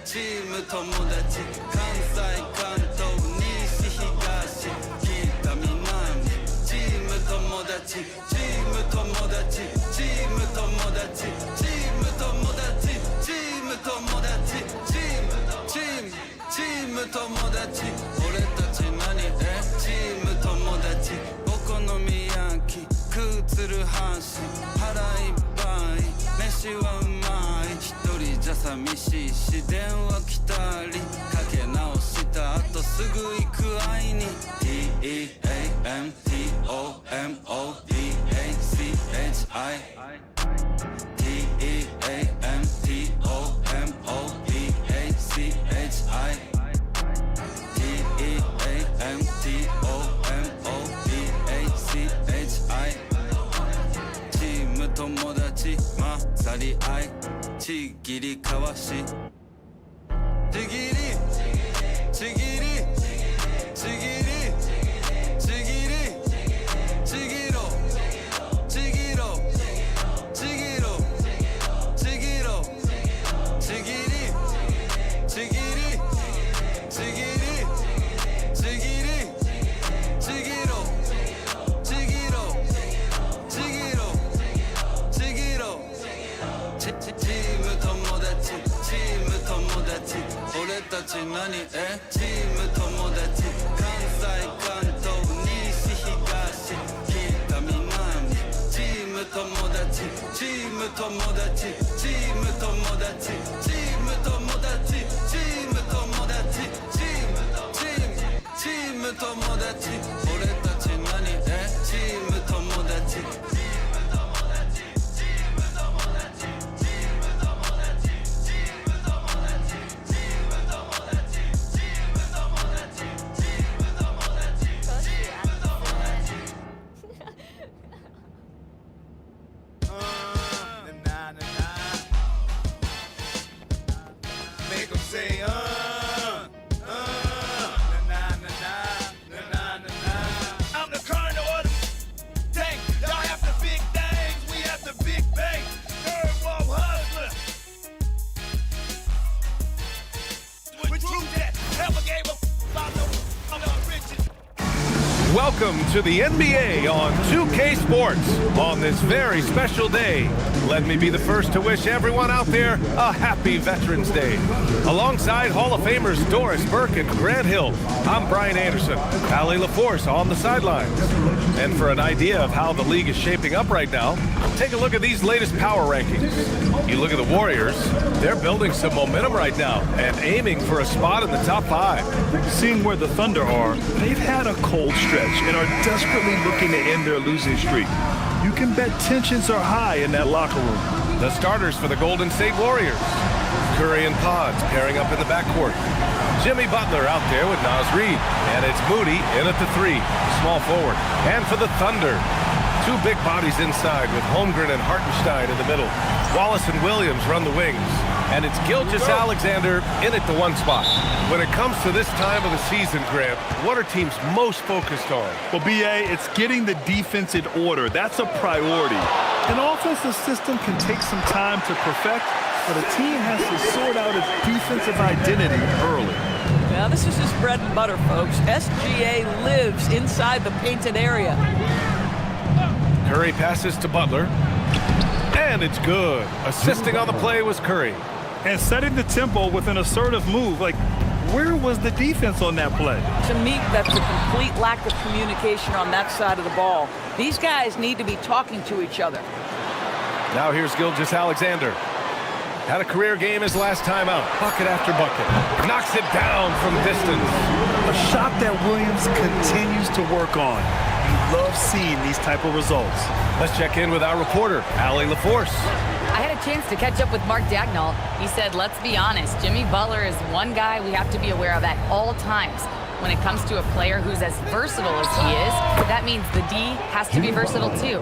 チーム友達関西関東西東北南チーム友達チーム友達チーム友達チーム友達チーム友達チーム友達俺たち何チーム友達お好み焼き食うつる阪神腹いっぱい飯はうまい一人じゃ寂しいし電話来たりかけ直した後すぐ行く会いに チーム友達混ざり合いちぎりかわしちぎりちぎりちぎりちぎりちぎろちぎろちぎろちぎろちぎりちぎりちぎりちぎりちぎろちぎろちぎろちぎろチーム友達チーム友達俺たち何チーム友達関西関東西東北南チーム友達チーム友達チーム友達チーム友達チーム友達チーム友達俺たち何チーム友達Make them say, I'm the kind of one tank. Y'all have the big things, we have the big bank. Third world hustler. With truth that never gave a about no riches. Welcome to the NBA on 2K Sports on this very special day. Let me be the first to wish everyone out there a happy Veterans Day. Alongside Hall of Famers Doris Burke and Grant Hill, I'm Brian Anderson, Allie LaForce on the sidelines. And for an idea of how the league is shaping up right now, take a look at these latest power rankings. You look at the Warriors, they're building some momentum right now and aiming for a spot in the top 5. Seeing where the Thunder are, they've had a cold stretch and are desperately looking to end their losing streak. You can bet tensions are high in that locker room. The starters for the Golden State Warriors. Curry and Pods pairing up in the backcourt. Jimmy Butler out there with Naz Reid. And it's Moody in at the 3, small forward. And for the Thunder, 2 big bodies inside with Holmgren and Hartenstein in the middle. Wallace and Williams run the wings. And it's Gilgeous-Alexander in at the 1 spot. When it comes to this time of the season, Grant, what are teams most focused on? Well, B.A., it's getting the defense in order. That's a priority. An offensive system can take some time to perfect, but a team has to sort out its defensive identity early. Now, this is just bread and butter, folks. SGA lives inside the painted area. Curry passes to Butler. And it's good. Assisting on the play was Curry. And setting the tempo with an assertive move. Like, where was the defense on that play? To me, that's a complete lack of communication on that side of the ball. These guys need to be talking to each other. Now here's Gilgeous-Alexander. Had a career game his last time out. Bucket after bucket. Knocks it down from distance. A shot that Williams continues to work on. You love seeing these type of results. Let's check in with our reporter, Allie LaForce. I had a chance to catch up with Mark Dagnall. He said, let's be honest, Jimmy Butler is one guy we have to be aware of at all times. When it comes to a player who's as versatile as he is, that means the D has to be versatile too.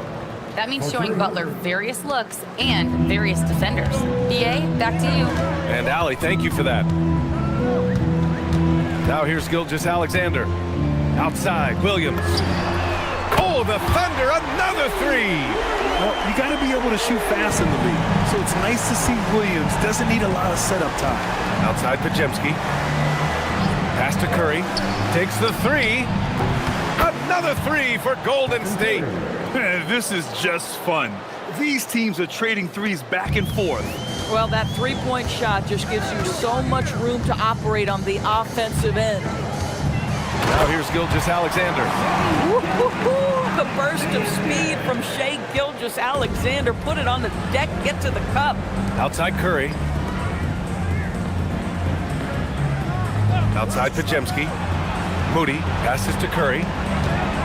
That means showing Butler various looks and various defenders. BA, back to you. And Allie, thank you for that. Now here's Gilgeous-Alexander. Outside, Williams. Oh, the Thunder, another three! Well, you got to be able to shoot fast in the league. So it's nice to see Williams doesn't need a lot of setup time. Outside, Podziemski. Pass to Curry. Takes the three. Another three for Golden State. This is just fun. These teams are trading threes back and forth. Well, that three-point shot just gives you so much room to operate on the offensive end. Now here's Gilgeous-Alexander. The burst of speed from Shai Gilgeous-Alexander. Put it on the deck, get to the cup. Outside Curry. Outside Podziemski. Moody passes to Curry.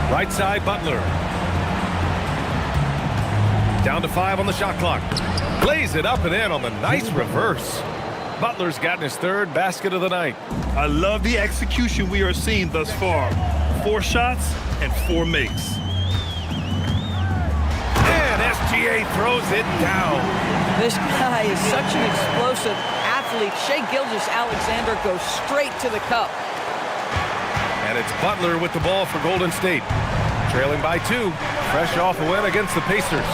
Right side Butler. Down to 5 on the shot clock. Lays it up and in on the nice reverse. Butler's gotten his third basket of the night. I love the execution we are seeing thus far. 4 shots and 4 makes. And SGA throws it down. This guy is such an explosive athlete. Shai Gilgeous-Alexander goes straight to the cup. And it's Butler with the ball for Golden State. Trailing by 2. Fresh off a win against the Pacers.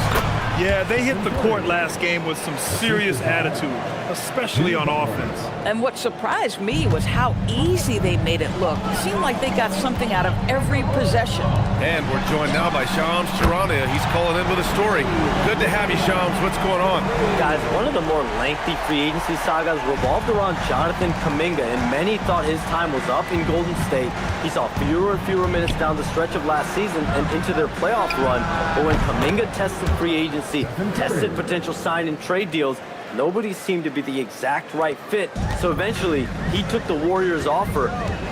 Yeah, they hit the court last game with some serious attitude, especially on offense. And what surprised me was how easy they made it look. It seemed like they got something out of every possession. And we're joined now by Shams Charania. He's calling in with a story. Good to have you, Shams. What's going on? Guys, one of the more lengthy free agency sagas revolved around Jonathan Kuminga, and many thought his time was up in Golden State. He saw fewer and fewer minutes down the stretch of last season and into their playoff run. But when Kuminga tested free agency, tested potential sign and trade deals, nobody seemed to be the exact right fit. So eventually, he took the Warriors' offer.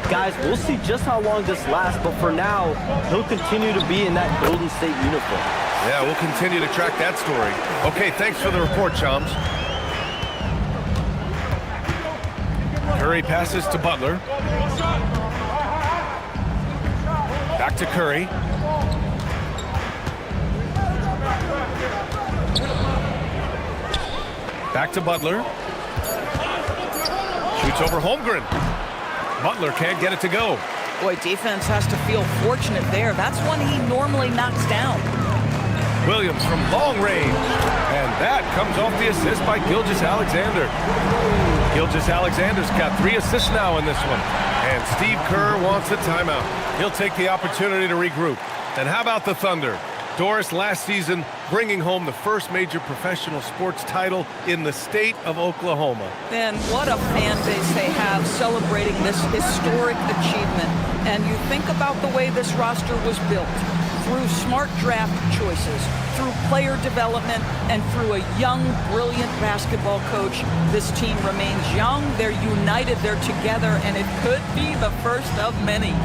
Guys, we'll see just how long this lasts, but for now, he'll continue to be in that Golden State uniform. Yeah, we'll continue to track that story. Okay, thanks for the report, Shams. Curry passes to Butler. Back to Curry. Back to Butler. Shoots over Holmgren. Butler can't get it to go. Boy, defense has to feel fortunate there. That's one he normally knocks down. Williams from long range. And that comes off the assist by Gilgeous-Alexander. Gilgeous-Alexander's got 3 assists now in this one. And Steve Kerr wants a timeout. He'll take the opportunity to regroup. And how about the Thunder? Doris, last season, bringing home the first major professional sports title in the state of Oklahoma. And what a fan base they have celebrating this historic achievement. And you think about the way this roster was built. Through smart draft choices, through player development, and through a young, brilliant basketball coach. This team remains young, they're united, they're together, and it could be the first of many.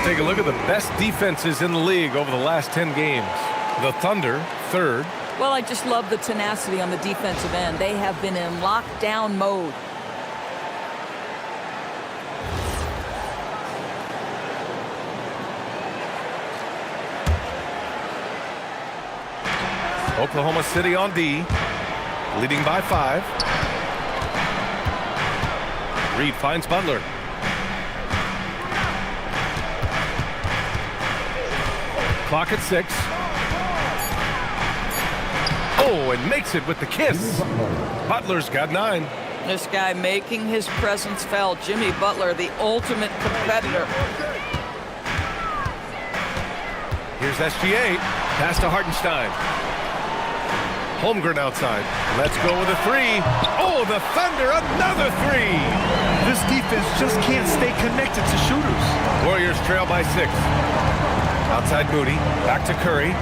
Take a look at the best defenses in the league over the last 10 games. The Thunder, 3rd. Well, I just love the tenacity on the defensive end. They have been in lockdown mode. Oklahoma City on D, leading by 5. Reed finds Butler. Clock at 6. Oh, and makes it with the kiss. Butler's got 9. This guy making his presence felt. Jimmy Butler, the ultimate competitor. Here's SGA. Pass to Hartenstein. Holmgren outside. Let's go with a three. Oh, the Thunder, another three. This defense just can't stay connected to shooters. Warriors trail by 6. Outside Moody. Back to Curry.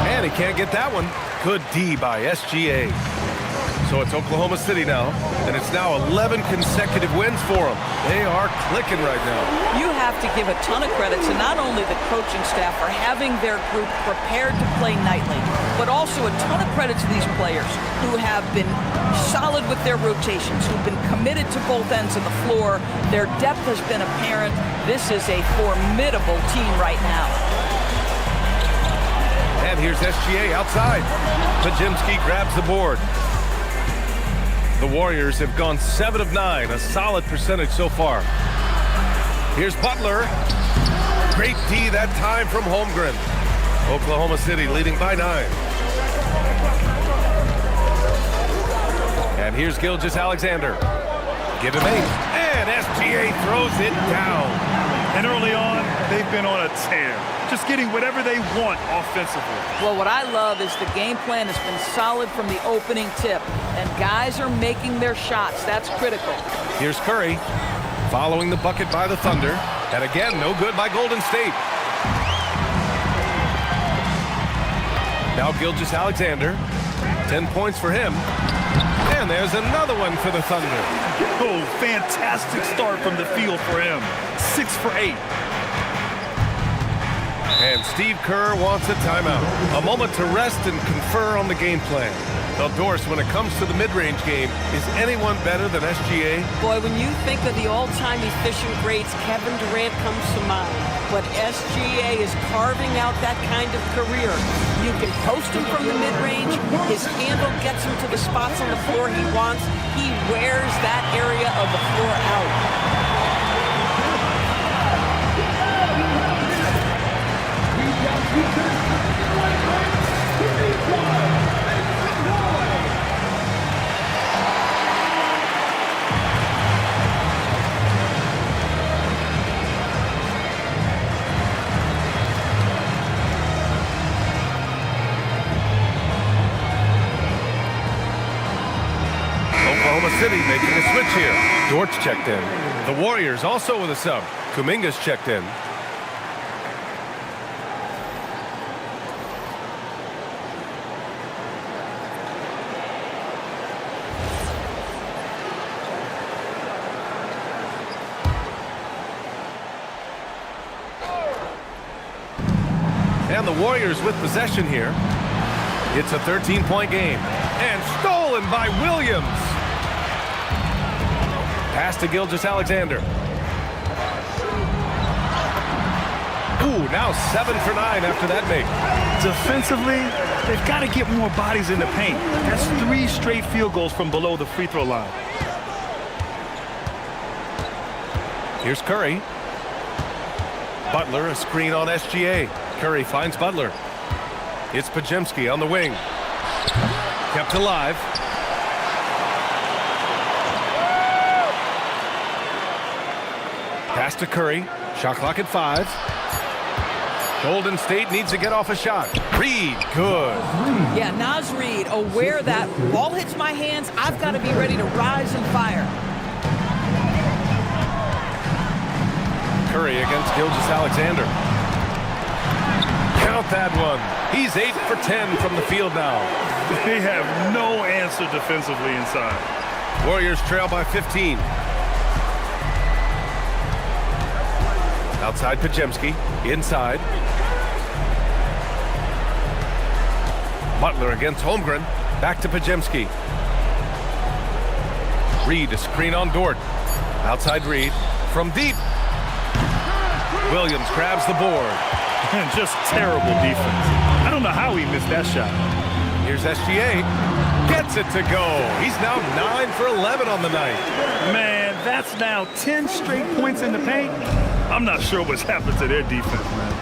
And he can't get that one. Good D by SGA. So it's Oklahoma City now, and it's now 11 consecutive wins for them. They are clicking right now. You have to give a ton of credit to not only the coaching staff for having their group prepared to play nightly, but also a ton of credit to these players who have been solid with their rotations, who've been committed to both ends of the floor. Their depth has been apparent. This is a formidable team right now. And here's SGA outside. Podziemski grabs the board. The Warriors have gone 7 of 9, a solid percentage so far. Here's Butler. Great D that time from Holmgren. Oklahoma City leading by 9. And here's Gilgeous-Alexander. Give him 8. And SGA throws it down. And early on, they've been on a tear, just getting whatever they want offensively. Well, what I love is the game plan has been solid from the opening tip, and guys are making their shots. That's critical. Here's Curry, following the bucket by the Thunder, and again, no good by Golden State. Now Gilgeous-Alexander, 10 points for him, and there's another one for the Thunder. Oh, fantastic start from the field for him. 6 for 8. And Steve Kerr wants a timeout. A moment to rest and confer on the game plan. Now, Doris, when it comes to the mid-range game, is anyone better than SGA? Boy, when you think of the all-time efficient greats, Kevin Durant comes to mind. But SGA is carving out that kind of career. You can post him from the mid-range. His handle gets him to the spots on the floor he wants. He wears that area of the floor out. Oklahoma City making a switch here. Dort's checked in. The Warriors also with a sub. Kuminga's checked in. And the Warriors with possession here. It's a 13-point game. And stolen by Williams. Pass to Gilgeous-Alexander. Ooh, now 7 for 9 after that make. Defensively, they've got to get more bodies in the paint. That's 3 straight field goals from below the free throw line. Here's Curry. Butler, a screen on SGA. Curry finds Butler. It's Podziemski on the wing. Kept alive. Pass to Curry. Shot clock at 5. Golden State needs to get off a shot. Reed, good. Yeah, Naz Reid, aware that ball hits my hands, I've got to be ready to rise and fire. Curry against Gilgeous-Alexander. Count that one. He's 8 for 10 from the field now. They have no answer defensively inside. Warriors trail by 15. Outside Podziemski. Inside. Butler against Holmgren. Back to Podziemski. Reed, a screen on Dort. Outside Reed. From deep. Williams grabs the board. Just terrible defense. I don't know how he missed that shot. Here's SGA. Gets it to go. He's now 9 for 11 on the night. Man, that's now 10 straight points in the paint. I'm not sure what's happened to their defense, man.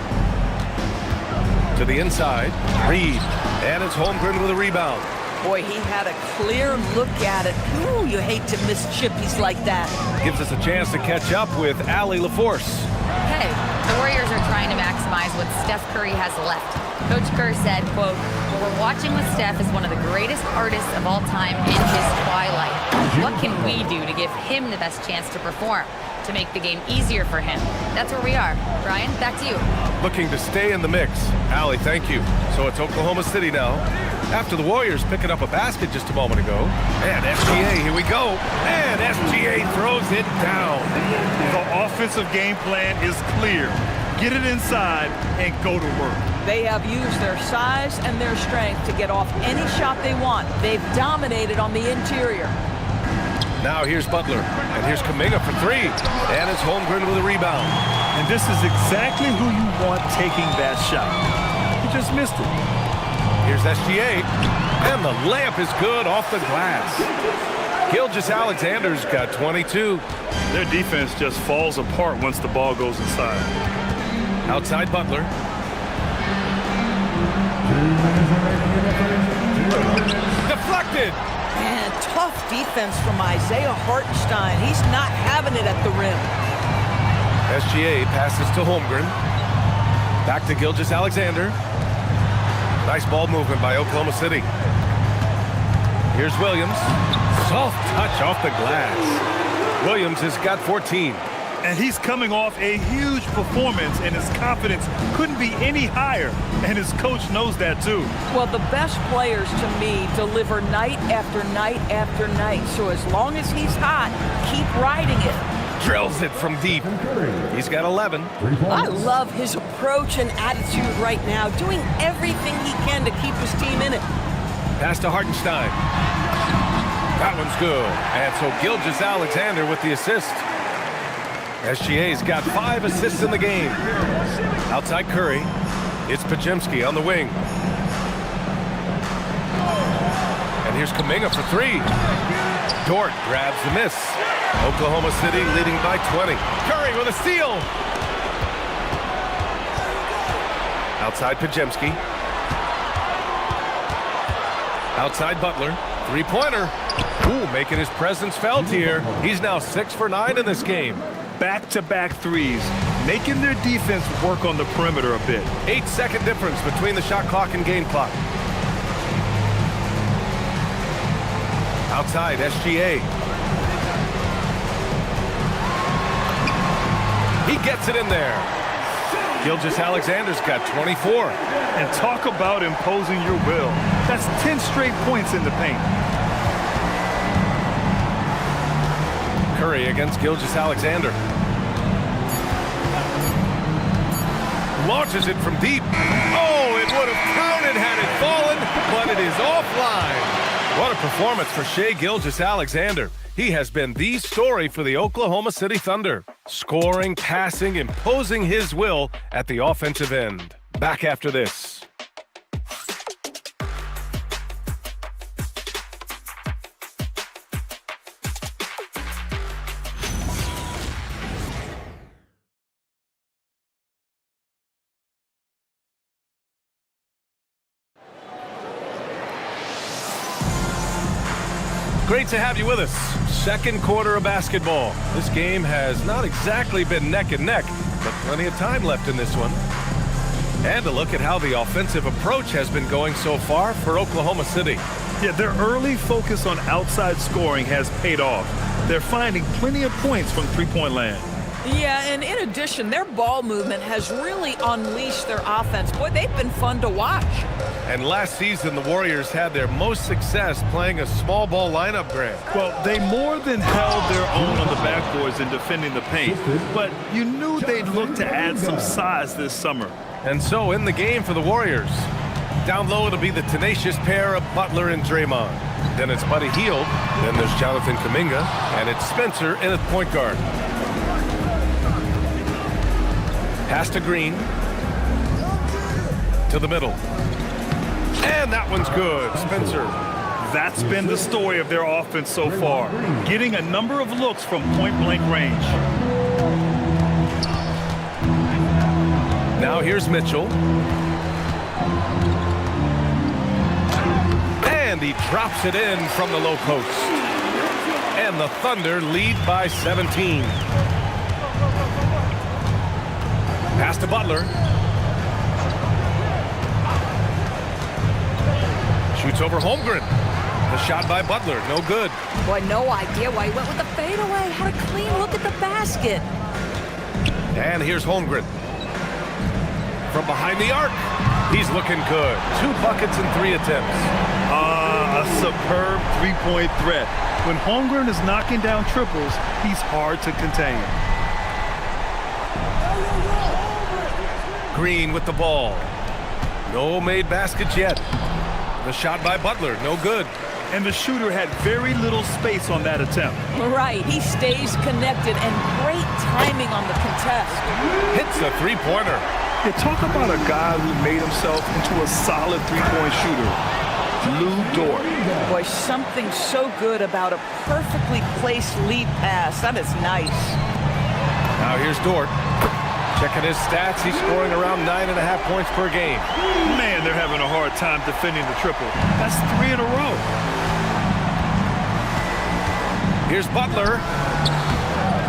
To the inside. Reed. And it's Holmgren with a rebound. Boy, he had a clear look at it. Ooh, you hate to miss chippies like that. Gives us a chance to catch up with Allie LaForce. Hey, the Warriors are trying to maximize what Steph Curry has left. Coach Kerr said, quote, "What we're watching with Steph is one of the greatest artists of all time in his twilight. What can we do to give him the best chance to perform, to make the game easier for him?" That's where we are. Brian, back to you. Looking to stay in the mix. Allie, thank you. So it's Oklahoma City now. After the Warriors picking up a basket just a moment ago. And SGA, here we go. And SGA throws it down. The offensive game plan is clear. Get it inside and go to work. They have used their size and their strength to get off any shot they want. They've dominated on the interior. Now here's Butler. And here's Kuminga for three. And it's Holmgren with a rebound. And this is exactly who you want taking that shot. He just missed it. Here's SGA. And the layup is good off the glass. Gilgeous-Alexander's got 22. Their defense just falls apart once the ball goes inside. Outside Butler. Deflected. And tough defense from Isaiah Hartenstein. He's not having it at the rim. SGA passes to Holmgren. Back to Gilgeous-Alexander. Nice ball movement by Oklahoma City. Here's Williams. Soft touch off the glass. Williams has got 14. And he's coming off a huge performance, and his confidence couldn't be any higher. And his coach knows that, too. Well, the best players, to me, deliver night after night after night. So as long as he's hot, keep riding it. Drills it from deep. He's got 11. I love his approach and attitude right now, doing everything he can to keep his team in it. Pass to Hartenstein. That one's good. And so Gilgeous-Alexander with the assist. SGA's got 5 assists in the game. Outside Curry. It's Podziemski on the wing. And here's Kuminga for three. Dort grabs the miss. Oklahoma City leading by 20. Curry with a steal. Outside Podziemski. Outside Butler. Three-pointer. Ooh, making his presence felt here. He's now 6 for 9 in this game. Back-to-back threes, making their defense work on the perimeter a bit. 8-second difference between the shot clock and game clock. Outside, SGA. He gets it in there. Gilgeous-Alexander's got 24. And talk about imposing your will. That's 10 straight points in the paint. Curry against Gilgeous-Alexander. Launches it from deep. Oh, it would have counted had it fallen, but it is offline. What a performance for Shai Gilgeous-Alexander. He has been the story for the Oklahoma City Thunder. Scoring, passing, imposing his will at the offensive end. Back after this. Great to have you with us. Second quarter of basketball. This game has not exactly been neck and neck, but plenty of time left in this one. And a look at how the offensive approach has been going so far for Oklahoma City. Yeah, their early focus on outside scoring has paid off. They're finding plenty of points from three-point land. Yeah, and in addition, their ball movement has really unleashed their offense. Boy, they've been fun to watch. And last season, the Warriors had their most success playing a small ball lineup, Grant. Well, they more than held their own on the backboards in defending the paint, but you knew they'd look to add some size this summer. And so in the game for the Warriors, down low it'll be the tenacious pair of Butler and Draymond. Then it's Buddy Hield, then there's Jonathan Kuminga, and it's Spencer in at point guard. Pass to Green. To the middle. And that one's good. Spencer. That's been the story of their offense so far, getting a number of looks from point-blank range. Now here's Mitchell. And he drops it in from the low post. And the Thunder lead by 17. Pass to Butler. Shoots over Holmgren. The shot by Butler, no good. Boy, no idea why he went with the fadeaway. Had a clean look at the basket. And here's Holmgren. From behind the arc. He's looking good. 2 buckets in 3 attempts. A superb three-point threat. When Holmgren is knocking down triples, he's hard to contain. Green with the ball. No made baskets yet. The shot by Butler, no good. And the shooter had very little space on that attempt. Right, he stays connected and great timing on the contest. Hits the three-pointer. Yeah, talk about a guy who made himself into a solid three-point shooter. Lou Dort. Boy, something so good about a perfectly placed lead pass. That is nice. Now here's Dort. Checking his stats, he's scoring around 9.5 points per game. Man, they're having a hard time defending the triple. That's 3 in a row. Here's Butler.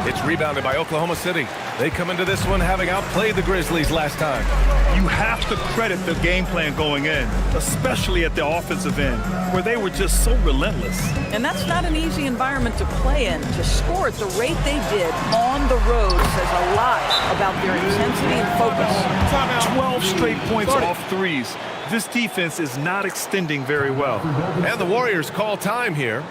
It's rebounded by Oklahoma City. They come into this one having outplayed the Grizzlies last time. You have to credit the game plan going in, especially at the offensive end, where they were just so relentless. And that's not an easy environment to play in. To score at the rate they did on the road says a lot about their intensity and focus. 12 straight points off threes. This defense is not extending very well. And the Warriors call time here.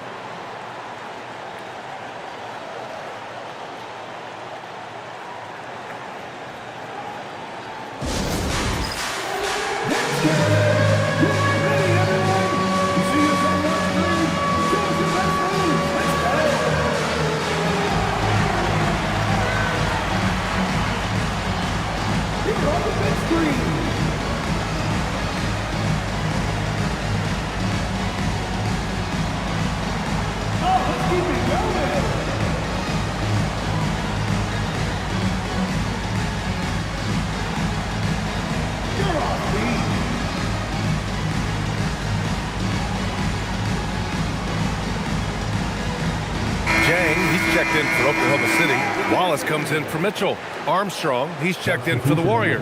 He's checked in for Oklahoma City. Wallace comes in for Mitchell. Armstrong, he's checked in for the Warriors.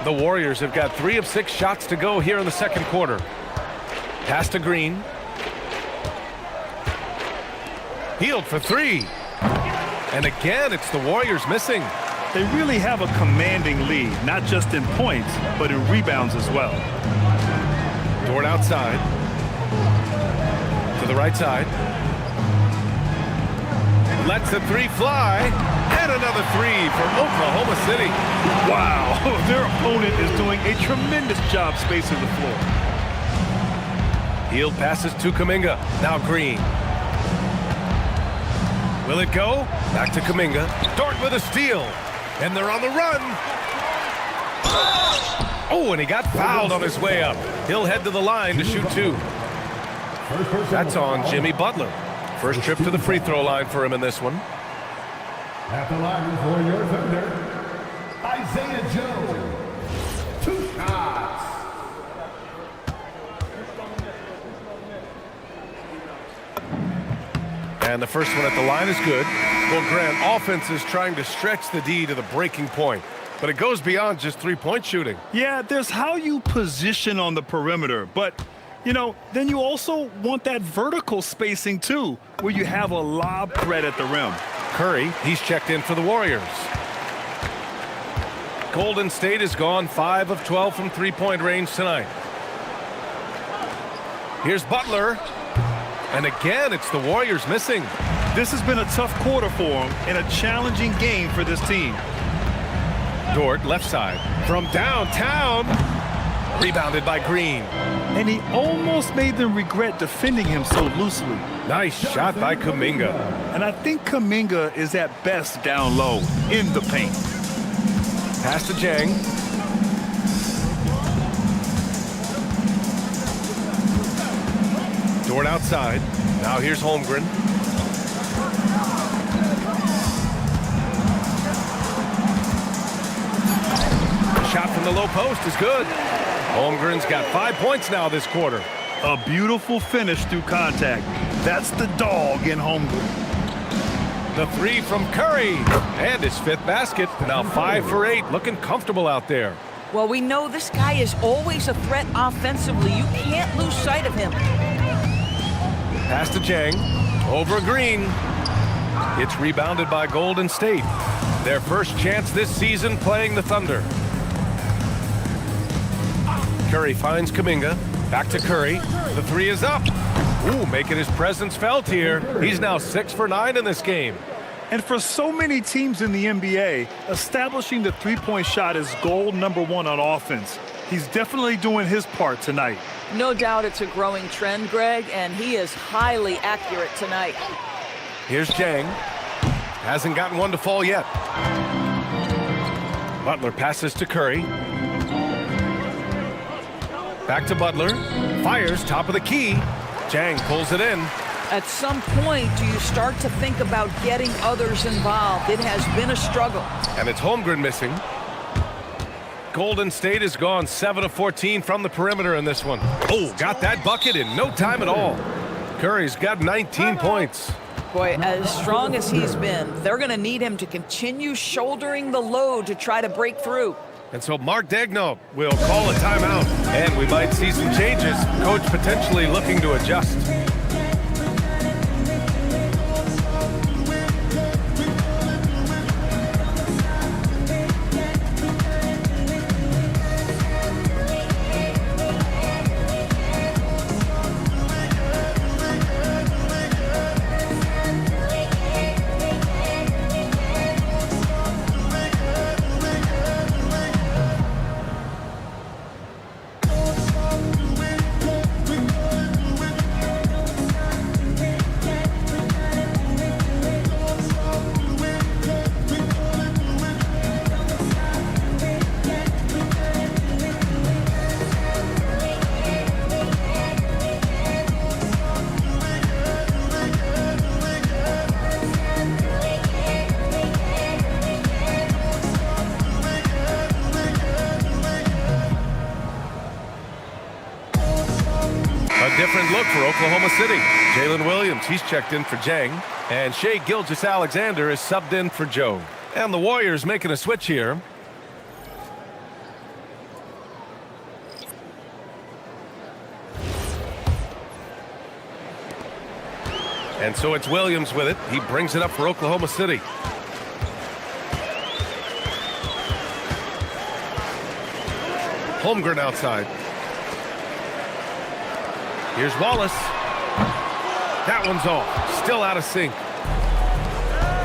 The Warriors have got 3 of 6 shots to go here in the second quarter. Pass to Green. Healed for 3. And again, it's the Warriors missing. They really have a commanding lead, not just in points, but in rebounds as well. Dort outside. To the right side. Lets the 3 fly. And another 3 for Oklahoma City. Wow, their opponent is doing a tremendous job spacing the floor. Hield passes to Kuminga. Now Green. Will it go? Back to Kuminga. Dort with a steal. And they're on the run. Oh, and he got fouled on his way up. He'll head to the line to shoot 2. That's on Jimmy Butler. First trip to the free throw line for him in this one. At the line for your Thunder, Isaiah Joe. 2 shots. And the first one at the line is good. Well, Grant, offense is trying to stretch the D to the breaking point, but it goes beyond just three-point shooting. Yeah, there's how you position on the perimeter, but, you know, then you also want that vertical spacing, too, where you have a lob threat at the rim. Curry, he's checked in for the Warriors. Golden State has gone 5 of 12 from three-point range tonight. Here's Butler. And again, it's the Warriors missing. This has been a tough quarter for them and a challenging game for this team. Dort, left side. From downtown. Rebounded by Green. And he almost made them regret defending him so loosely. Nice shot by Kuminga. And I think Kuminga is at best down low in the paint. Pass to Jang. Short outside. Now here's Holmgren. The shot from the low post is good. Holmgren's got 5 points now this quarter. A beautiful finish through contact. That's the dog in Holmgren. The three from Curry. And his 5th basket. Now 5 for 8. Looking comfortable out there. Well, we know this guy is always a threat offensively. You can't lose sight of him. Pass to Jang. Over Green. It's rebounded by Golden State. Their first chance this season playing the Thunder. Curry finds Kuminga. Back to Curry. The three is up. Ooh, making his presence felt here. He's now 6 for 9 in this game. And for so many teams in the NBA, establishing the three-point shot is goal number 1 on offense. He's definitely doing his part tonight. No doubt it's a growing trend, Greg, and he is highly accurate tonight. Here's Jang. Hasn't gotten one to fall yet. Butler passes to Curry. Back to Butler. Fires top of the key. Jang pulls it in. At some point, do you start to think about getting others involved? It has been a struggle. And it's Holmgren missing. Golden State has gone 7 of 14 from the perimeter in this one. Oh, got that bucket in no time at all. Curry's got 19 points. Boy, as strong as he's been, they're going to need him to continue shouldering the load to try to break through. And so Mark Daigneault will call a timeout. And we might see some changes. Coach potentially looking to adjust. Different look for Oklahoma City. Jalen Williams, he's checked in for Jang. And Shai Gilgeous-Alexander is subbed in for Joe. And the Warriors making a switch here. And so it's Williams with it. He brings it up for Oklahoma City. Holmgren outside. Here's Wallace. That one's off. Still out of sync.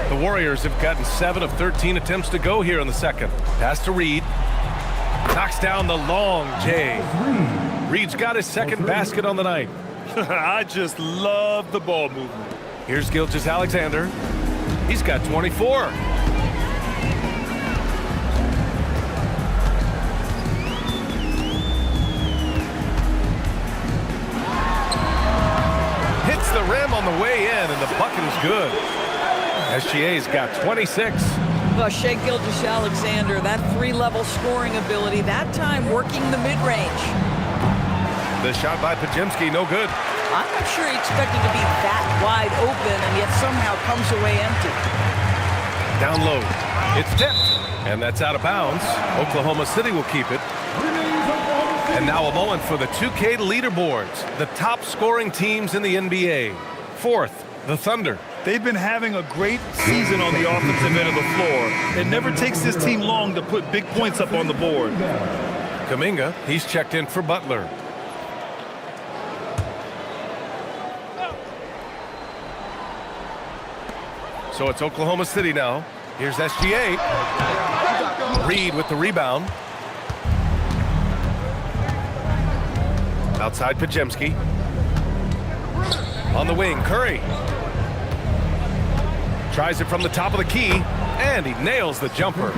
The Warriors have gotten 7 of 13 attempts to go here in the second. Pass to Reed. Knocks down the long J. Reed's got his second basket on the night. I just love the ball movement. Here's Gilgeous-Alexander. He's got 24. Hits the rim on the way in, and the bucket is good. SGA's got 26. Well, Shai Gilgeous-Alexander, that three-level scoring ability, that time working the mid-range. The shot by Podziemski, no good. I'm not sure he expected to be that wide open, and yet somehow comes away empty. Down low. It's tipped, and that's out of bounds. Oklahoma City will keep it. And now a moment for the 2K leaderboards. The top scoring teams in the NBA. Fourth, the Thunder. They've been having a great season on the offensive end of the floor. It never takes this team long to put big points up on the board. Kuminga, he's checked in for Butler. So it's Oklahoma City now. Here's SGA. Reed with the rebound. Outside Podziemski. On the wing, Curry. Tries it from the top of the key, and he nails the jumper.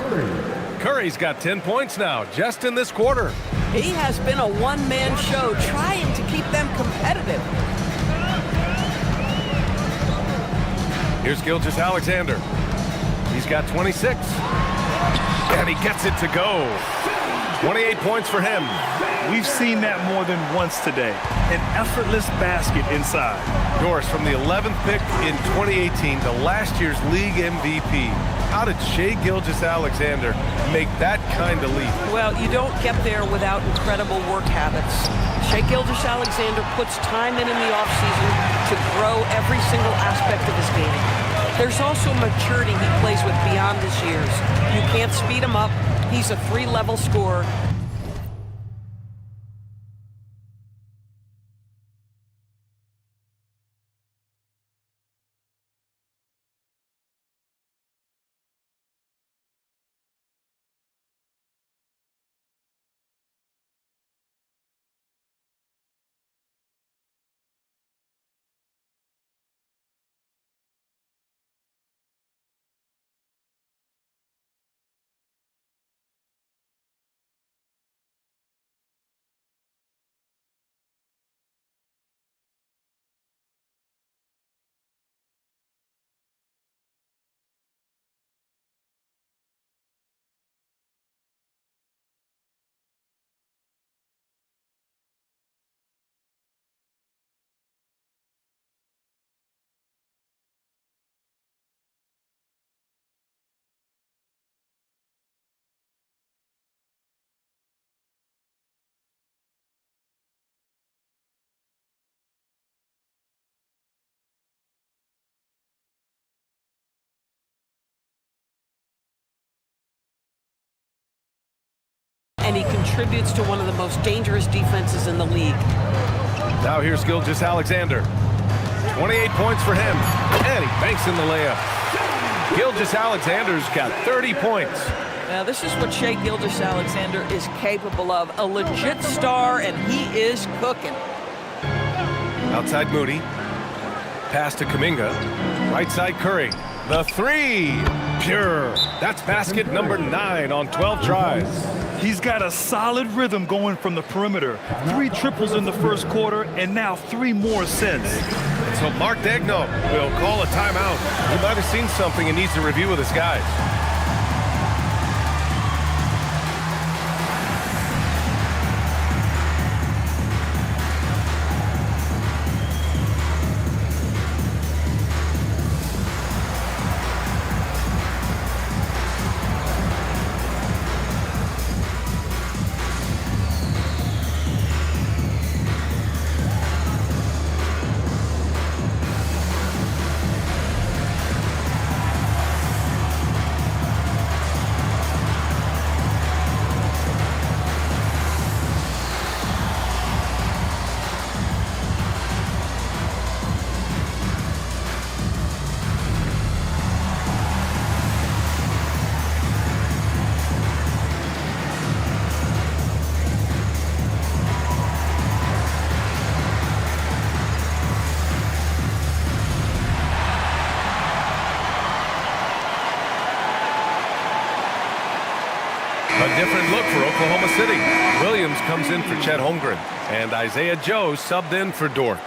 Curry's got 10 points now, just in this quarter. He has been a one-man show trying to keep them competitive. Here's Gilgeous Alexander. He's got 26. And he gets it to go. 28 points for him. We've seen that more than once today. An effortless basket inside. Doris, from the 11th pick in 2018 to last year's league MVP, how did Shai Gilgeous-Alexander make that kind of leap? Well, you don't get there without incredible work habits. Shai Gilgeous-Alexander puts time in the offseason to grow every single aspect of his game. There's also maturity he plays with beyond his years. You can't speed him up. He's a 3-level scorer. And he contributes to one of the most dangerous defenses in the league. Now here's Gilgeous-Alexander. 28 points for him. And he banks in the layup. Gilgeous-Alexander's got 30 points. Now, this is what Shai Gilgeous-Alexander is capable of. A legit star, and he is cooking. Outside Moody. Pass to Kuminga. Right side Curry. The three. Pure. That's basket number 9 on 12 tries. He's got a solid rhythm going from the perimeter. 3 triples in the first quarter, and now 3 more since. So Mark Daigneault will call a timeout. He might have seen something and needs a review with his guys. A different look for Oklahoma City. Williams comes in for Chet Holmgren, and Isaiah Joe subbed in for Dort.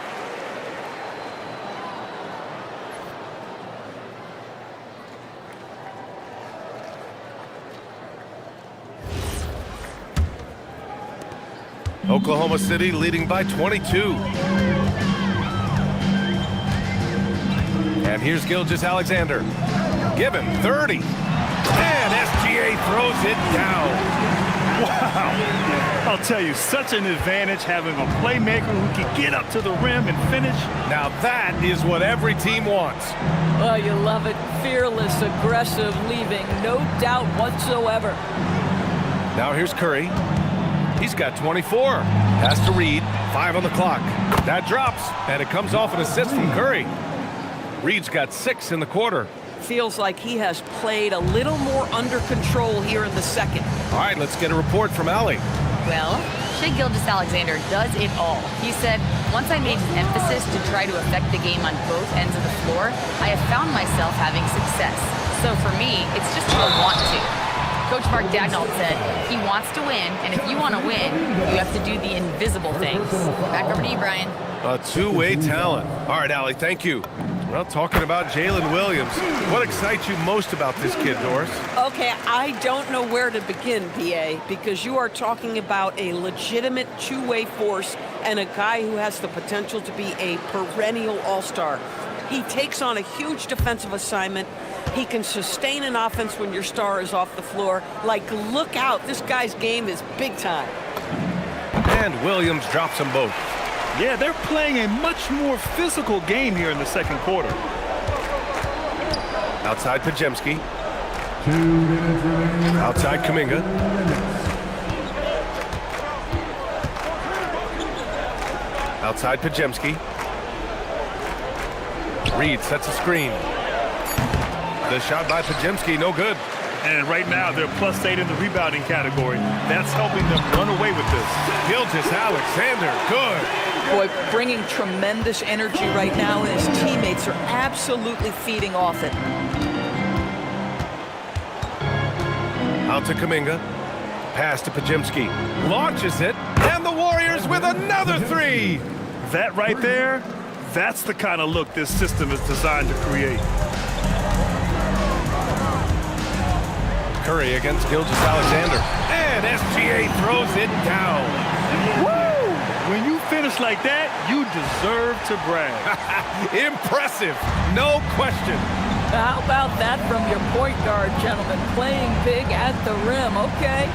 Oklahoma City leading by 22. And here's Gilgeous-Alexander. Give him 30. And SGA throws it down. Wow. I'll tell you, such an advantage having a playmaker who can get up to the rim and finish. Now that is what every team wants. Oh, you love it. Fearless, aggressive, leaving no doubt whatsoever. Now here's Curry. He's got 24. Pass to Reed. 5 on the clock. That drops, and it comes off an assist from Curry. Reed's got 6 in the quarter. Feels like he has played a little more under control here in the second. All right, let's get a report from Allie. Well, Shai Gilgeous-Alexander does it all. He said, once I made an emphasis to try to affect the game on both ends of the floor, I have found myself having success. So for me, it's just a want to. Coach Mark Daigneault said, he wants to win, and if you want to win, you have to do the invisible things. Back over to you, Brian. A two-way talent. All right, Allie, thank you. Well, talking about Jalen Williams, what excites you most about this kid, Doris? Okay, I don't know where to begin, BA, because you are talking about a legitimate two-way force and a guy who has the potential to be a perennial all-star. He takes on a huge defensive assignment. He can sustain an offense when your star is off the floor. Like, look out, this guy's game is big time. And Williams drops them both. Yeah, they're playing a much more physical game here in the second quarter. Outside Pajemski. 2 minutes remaining. Outside Kuminga. Outside Pajemski. Reed sets a screen. The shot by Pajemski, no good. And right now, they're +8 in the rebounding category. That's helping them run away with this. Gilgeous-Alexander, good. Boy, bringing tremendous energy right now, and his teammates are absolutely feeding off it. Out to Kuminga. Pass to Pajemski. Launches it, and the Warriors with another three. That right there, that's the kind of look this system is designed to create. Curry against Gilgeous-Alexander. And SGA throws it down. Woo! When you finish like that, you deserve to brag. Impressive, no question. How about that from your point guard, gentlemen? Playing big at the rim, okay.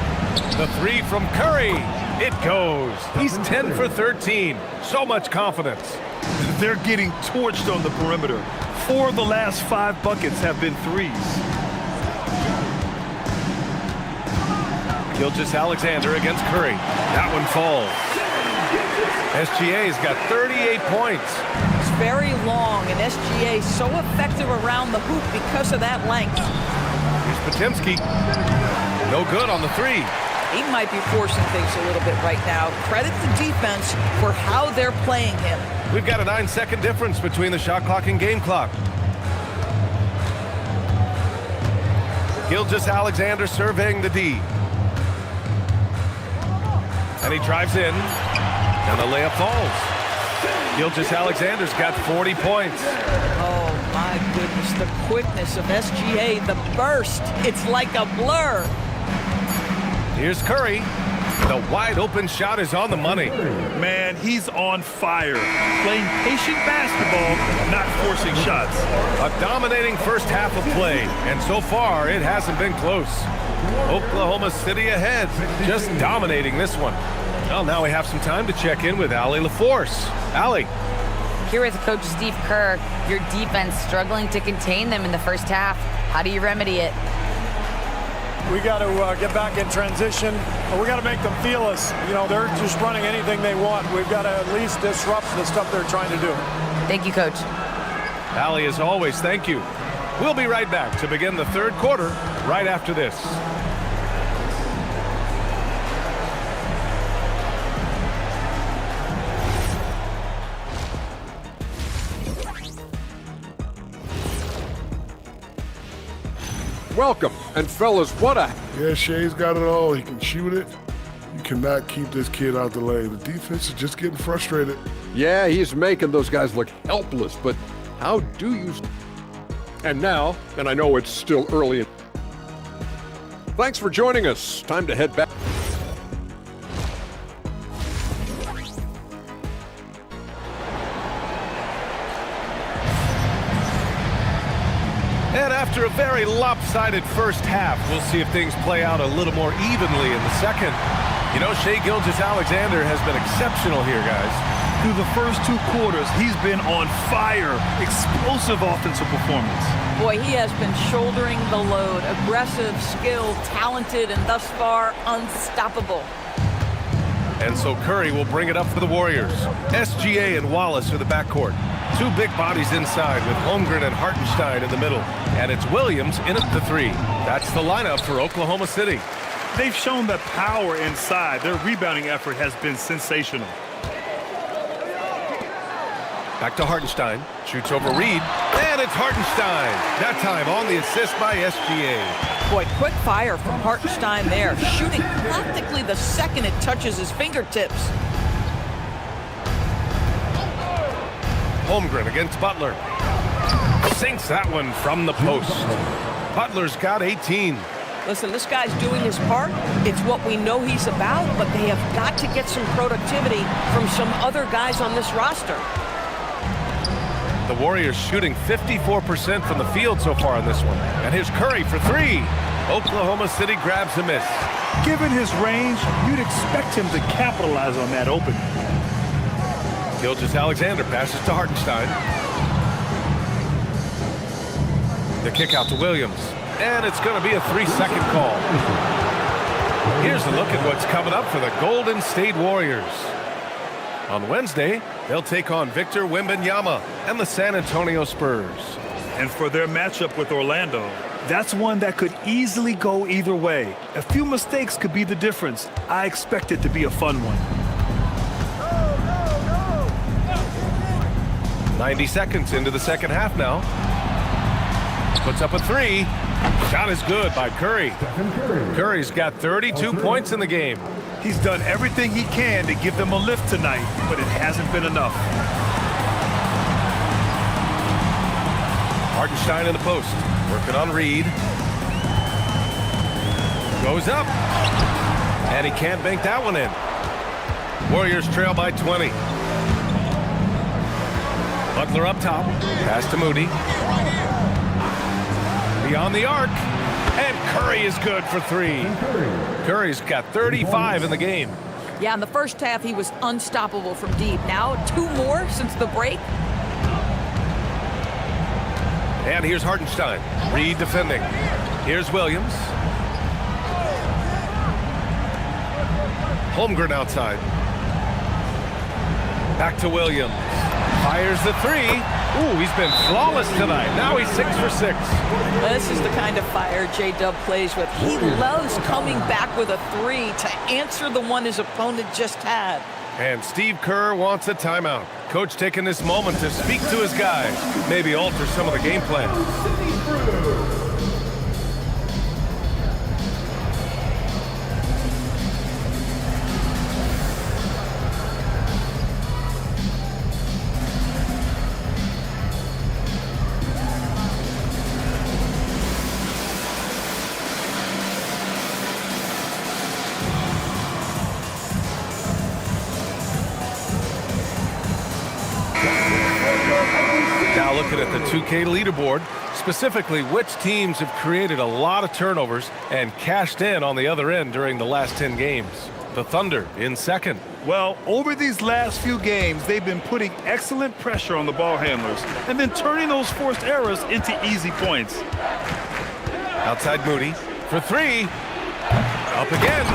The three from Curry. It goes. He's 10 for 13. So much confidence. They're getting torched on the perimeter. 4 of the last 5 buckets have been threes. Gilgeous-Alexander against Curry. That one falls. SGA's got 38 points. It's very long, and SGA so effective around the hoop because of that length. Here's Potemski. No good on the three. He might be forcing things a little bit right now. Credit the defense for how they're playing him. We've got a 9-second difference between the shot clock and game clock. Gilgeous-Alexander surveying the D. And he drives in, and the layup falls. Gilgeous-Alexander's got 40 points. Oh, my goodness, the quickness of SGA, the burst. It's like a blur. Here's Curry. The wide-open shot is on the money. Man, he's on fire. Playing patient basketball, not forcing shots. A dominating first half of play, and so far, it hasn't been close. Oklahoma City ahead, just dominating this one. Well, now we have some time to check in with Allie LaForce. Allie. Here with Coach Steve Kerr, your defense struggling to contain them in the first half. How do you remedy it? We got to get back in transition. We got to make them feel us. You know, they're just running anything they want. We've got to at least disrupt the stuff they're trying to do. Thank you, Coach. Allie, as always, thank you. We'll be right back to begin the third quarter right after this. Welcome, and fellas, what a... Yeah, Shea's got it all. He can shoot it. You cannot keep this kid out the lane. The defense is just getting frustrated. Yeah, he's making those guys look helpless, but how do you... And now, and I know it's still early... Thanks for joining us. Time to head back. And after a very lopsided first half, we'll see if things play out a little more evenly in the second. You know, Shai Gilgeous-Alexander has been exceptional here, guys. Through the first 2 quarters, he's been on fire. Explosive offensive performance. Boy, he has been shouldering the load. Aggressive, skilled, talented, and thus far, unstoppable. And so Curry will bring it up for the Warriors. SGA and Wallace are the backcourt. 2 big bodies inside with Holmgren and Hartenstein in the middle. And it's Williams in at the 3. That's the lineup for Oklahoma City. They've shown the power inside. Their rebounding effort has been sensational. Back to Hartenstein. Shoots over Reed. And it's Hartenstein. That time on the assist by SGA. Boy, quick fire from Hartenstein there. Shooting practically the second it touches his fingertips. Holmgren against Butler. sinks that one from the post. Butler's got 18. Listen, this guy's doing his part. It's what we know he's about, but they have got to get some productivity from some other guys on this roster. The Warriors shooting 54% from the field so far in this one. And here's Curry for three. Oklahoma City grabs a miss. Given his range, you'd expect him to capitalize on that opening. Gilgeous-Alexander passes to Hartenstein. The kick out to Williams. And it's going to be a 3-second call. Here's a look at what's coming up for the Golden State Warriors. On Wednesday, they'll take on Victor Wembanyama and the San Antonio Spurs. And for their matchup with Orlando, that's one that could easily go either way. A few mistakes could be the difference. I expect it to be a fun one. 90 seconds into the second half now. Puts up a three. Shot is good by Curry. Curry's got 32 points in the game. He's done everything he can to give them a lift tonight, but it hasn't been enough. Hartenstein in the post. Working on Reed. Goes up. And he can't bank that one in. Warriors trail by 20. Butler up top. Pass to Moody. Beyond the arc. And Curry is good for three. Curry's got 35 in the game. Yeah, in the first half, he was unstoppable from deep. Now, 2 more since the break. And here's Hartenstein. Reed defending. Here's Williams. Holmgren outside. Back to Williams. Fires the three. Ooh, he's been flawless tonight. Now he's 6 for 6. This is the kind of fire J-Dub plays with. He loves coming back with a three to answer the one his opponent just had. And Steve Kerr wants a timeout. Coach taking this moment to speak to his guys. Maybe alter some of the game plan. Now looking at the 2K leaderboard, specifically which teams have created a lot of turnovers and cashed in on the other end during the last 10 games. The Thunder in second. Well, over these last few games, they've been putting excellent pressure on the ball handlers and then turning those forced errors into easy points. Outside Moody for three. Up again.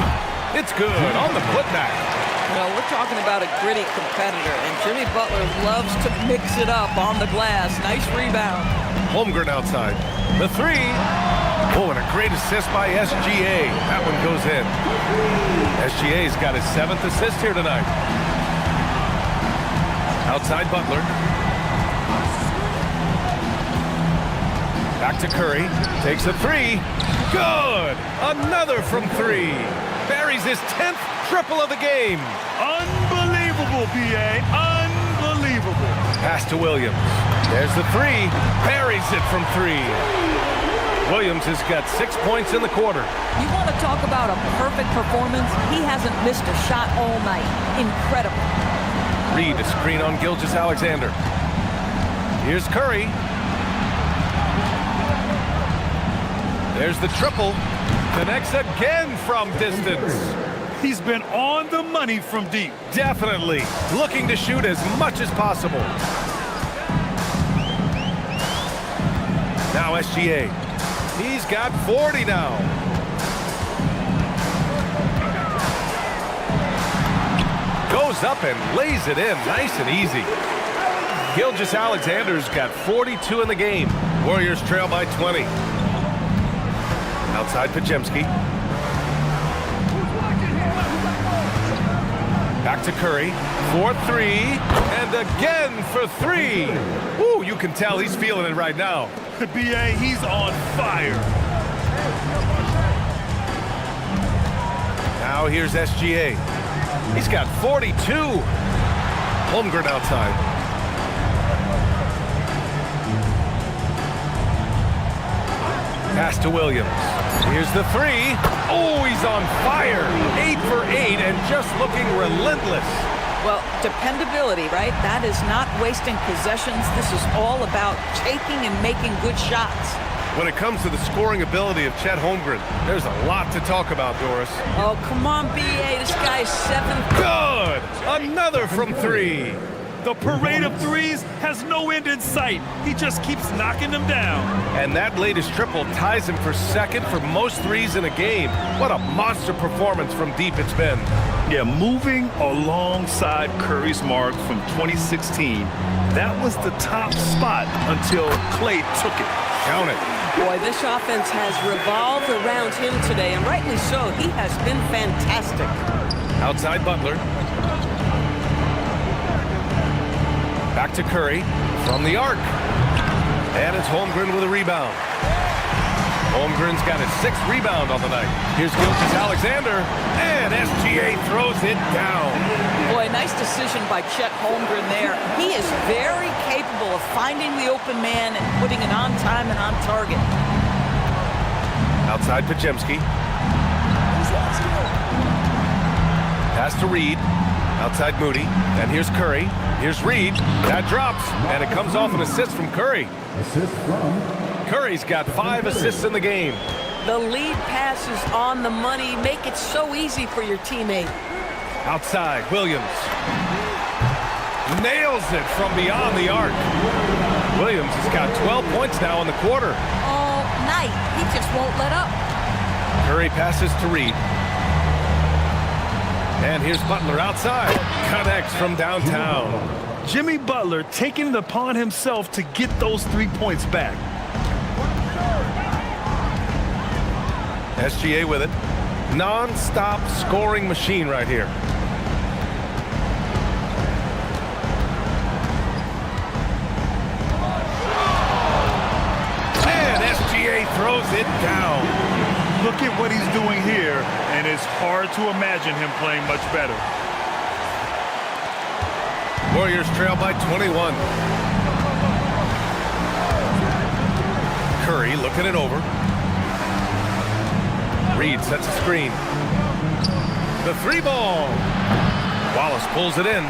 It's good on the putback. Well, we're talking about a gritty competitor, and Jimmy Butler loves to mix it up on the glass. Nice rebound. Holmgren outside. The three. Oh, and a great assist by SGA. That one goes in. SGA's got his 7th assist here tonight. Outside Butler. Back to Curry. Takes a three. Good. Another from three. Buries his 10th triple of the game. Unbelievable, B.A. Unbelievable. Pass to Williams. There's the three. Buries it from three. Williams has got 6 points in the quarter. You want to talk about a perfect performance? He hasn't missed a shot all night. Incredible. Reed to screen on Gilgeous-Alexander. Here's Curry. There's the triple. Connects again from distance. He's been on the money from deep. Definitely. Looking to shoot as much as possible. Now SGA. He's got 40 now. Goes up and lays it in nice and easy. Gilgeous-Alexander's got 42 in the game. Warriors trail by 20. Outside Podziemski. Back to Curry. 4-3. And again for three. Ooh, you can tell he's feeling it right now. B.A., he's on fire. Now here's SGA. He's got 42. Holmgren outside. Pass to Williams. Here's the three. Oh, he's on fire. 8 for 8 and just looking relentless. Well, dependability, right? That is not wasting possessions. This is all about taking and making good shots. When it comes to the scoring ability of Chet Holmgren, there's a lot to talk about, Doris. Oh, come on, B.A. This guy's 7. Good! Another from 3. The parade of threes has no end in sight. He just keeps knocking them down. And that latest triple ties him for second for most threes in a game. What a monster performance from deep it's been. Yeah, moving alongside Curry's mark from 2016. That was the top spot until Klay took it. Count it. Boy, this offense has revolved around him today, and rightly so. He has been fantastic. Outside Butler. Back to Curry from the arc. And it's Holmgren with a rebound. Holmgren's got his 6th rebound on the night. Here's Gilgeous-Alexander, and SGA throws it down. Boy, nice decision by Chet Holmgren there. He is very capable of finding the open man and putting it on time and on target. Outside Podziemski. Pass to Reed. Outside Moody. And here's Curry. Here's Reed. That drops, and it comes off an assist from Curry. Assist from Curry's got 5 assists in the game. The lead pass is on the money. Make it so easy for your teammate. Outside, Williams. Nails it from beyond the arc. Williams has got 12 points now in the quarter. All night. He just won't let up. Curry passes to Reed. And here's Butler outside. Connects from downtown. Jimmy Butler taking it upon himself to get those 3 points back. SGA with it. Non-stop scoring machine right here. And SGA throws it down. Look at what he's doing here, and it's hard to imagine him playing much better. Warriors trail by 21. Curry looking it over. Reed sets a screen. The 3 ball. Wallace pulls it in.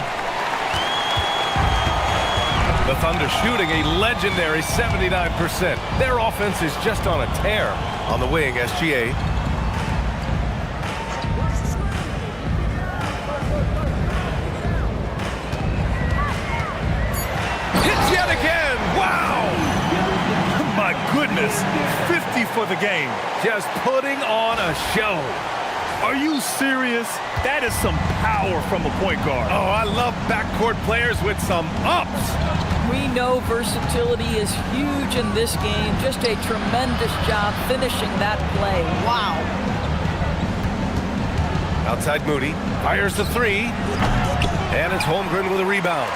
The Thunder shooting a legendary 79%. Their offense is just on a tear. On the wing, SGA. Hits yet again. Wow. My goodness, 50 for the game. Just putting on a show. Are you serious? That is some power from a point guard. Oh, I love backcourt players with some ups. We know versatility is huge in this game. Just a tremendous job finishing that play. Wow. Outside Moody. Fires the 3. And it's Holmgren with a rebound.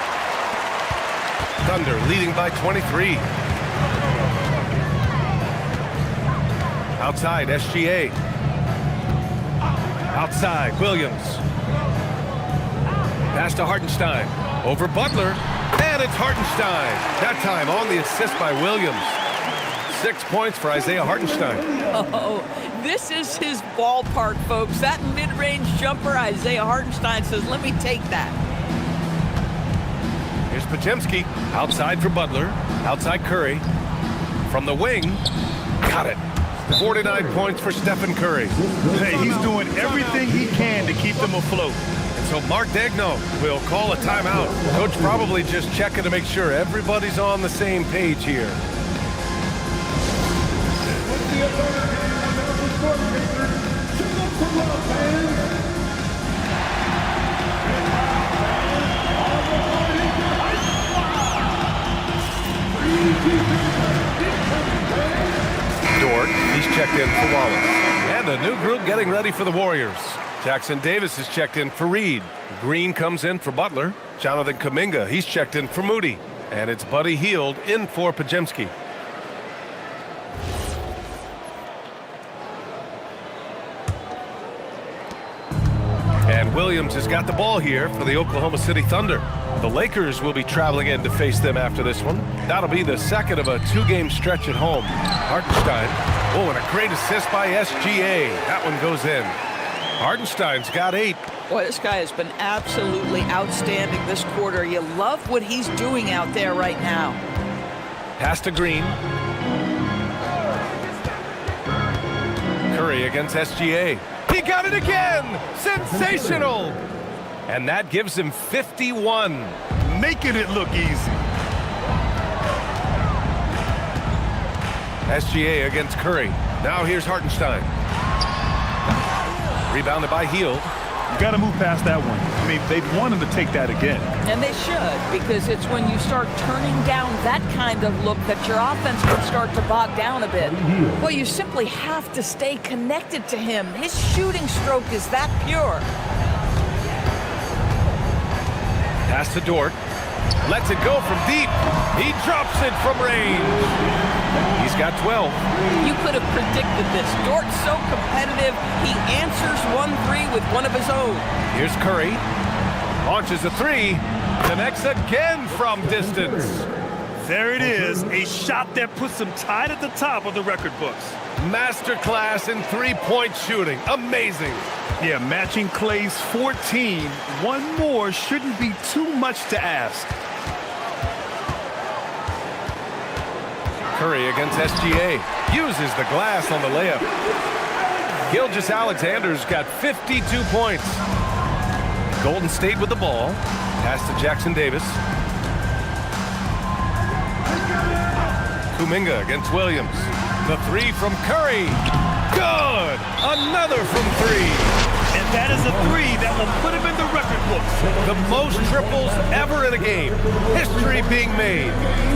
Thunder leading by 23. Outside, SGA. Outside, Williams. Pass to Hartenstein. Over Butler. And it's Hartenstein. That time on the assist by Williams. 6 points for Isaiah Hartenstein. Oh, this is his ballpark, folks. That mid-range jumper, Isaiah Hartenstein says, let me take that. Here's Podziemski. Outside for Butler. Outside Curry. From the wing. Got it. 49 points for Stephen Curry. Hey, he's doing everything he can to keep them afloat. And so Mark Daigneault will call a timeout. Coach probably just checking to make sure everybody's on the same page here. Dort, he's checked in for Wallace. And a new group getting ready for the Warriors. Jackson Davis is checked in for Reed. Green comes in for Butler. Jonathan Kuminga, he's checked in for Moody. And it's Buddy Hield in for Podziemski. And Williams has got the ball here for the Oklahoma City Thunder. The Lakers will be traveling in to face them after this one. That'll be the second of a 2-game stretch at home. Hartenstein. Oh, and a great assist by SGA. That one goes in. Hartenstein's got 8. Boy, this guy has been absolutely outstanding this quarter. You love what he's doing out there right now. Pass to Green. Curry against SGA. He got it again! Sensational! And that gives him 51. Making it look easy. SGA against Curry. Now here's Hartenstein. Rebounded by Hield. You got to move past that one. I mean, they'd want him to take that again. And they should, because it's when you start turning down that kind of look that your offense can start to bog down a bit. Well, you simply have to stay connected to him. His shooting stroke is that pure. Pass to Dort. Lets it go from deep. He drops it from range. He's got 12. You could have predicted this. Dort's so competitive, he answers 1-3 with one of his own. Here's Curry. Launches a 3. Connects again from distance. There it is. A shot that puts him tied at the top of the record books. Masterclass in three-point shooting. Amazing. Yeah, matching Clay's 14. One more shouldn't be too much to ask. Curry against SGA. Uses the glass on the layup. Gilgeous-Alexander's got 52 points. Golden State with the ball. Pass to Jackson Davis. Kuminga against Williams. The 3 from Curry. Good! Another from 3. And that is a 3 that will put him in the record books. The most triples ever in a game. History being made.